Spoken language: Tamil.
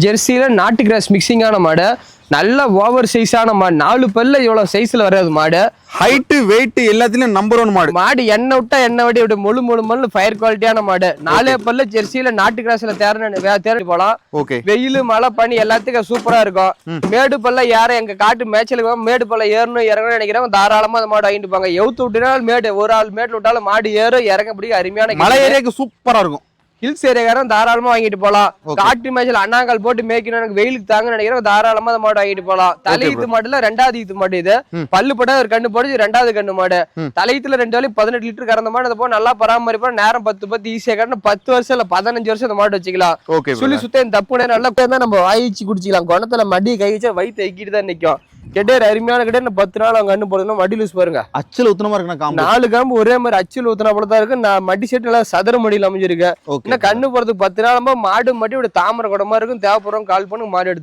ஜெர்சியில நாட்டு கிராஸ் மிக்சிங்கான மாடு, நல்ல ஓவர் சைஸான மாடு, 4 பல்ல இவ்வளவு சைஸ்ல வராது மாடு. ஹைட் வெயிட் எல்லாத்துலயும் நம்பர் 1 மாடு. மாடு எண்ணெய் விட்டா எண்ணெய் வடி இப்படி முழு ஃபயர் குவாலிட்டியான மாடு. 4 பல்ல ஜெர்சியில நாட்டு கிராஸ்ல தேர்ந்து போலாம். வெயில் மழை பனி எல்லாத்துக்கும் சூப்பரா இருக்கும். மேடு பல்ல யாரும் எங்க காட்டு மேய்ச்சலுக்கு மேடு பல்ல ஏறணும் இறங்கணும் நினைக்கிறவங்க தாராளமா அந்த மாடு வாங்கிட்டு போங்க. எவுத்து விட்டுனாலும் மேடு ஒரு ஆள் மேட்ல விட்டாலும் மாடு ஏறும் இறங்க பிடிக்க அருமையான மலை ஏரியாக்கு சூப்பரா இருக்கும். ஹில்ஸ் ஏரியாக்காரன் தாராளமா வாங்கிட்டு போலாம். காட்டு மேய்ச்சல் அண்ணாங்கால் போட்டு மேய்க்கணும் எனக்கு வெயிலுக்கு தாங்க நினைக்கிறேன் தாராளமா அந்த மாடு வாங்கிட்டு போலாம். தலையீத்து மாடுல 2வது ஈத்து மாடு. இது பல்லு பட ஒரு கண்ணு போடுச்சு 2வது கண்ணு மாடு. தலையீத்துல 2 வேலையும் 18 லிட்டர் கறந்த மாடு. அதை போய் நல்லா பராமரிப்பா நேரம் 10 ஈஸியா கறந்து 10 வருஷம் இல்ல 15 வருஷம் அந்த மாடு வச்சுக்கலாம். சொல்லி சுத்தம் தப்பு நல்லா நம்ம வாயிச்சு குடிச்சிக்கலாம். குணத்துல மடி கை வச்சா வயிற்று வைக்கிட்டு தான் நிக்கும். கெட்டேர் அருமையான கெட்டே 10 நாள் அவங்க கண்ணு போடுறதுன்னா மடி லூஸ் பாருங்க. அச்சல் ஊத்துன மாதிரி இருக்கு. 4 காம்பு ஒரே மாதிரி அச்சல் ஊத்துனா போல தான் இருக்கு. நான் மடி செட் நல்லா சதுர மடியில் அமைஞ்சிருக்கு. கண்ணு போறதுக்கு 10 நாள் மாடு மடி தாமரை குடமா இருக்கும். தேவைப்படுறோம் கால் பண்ணு மாடு எடுத்து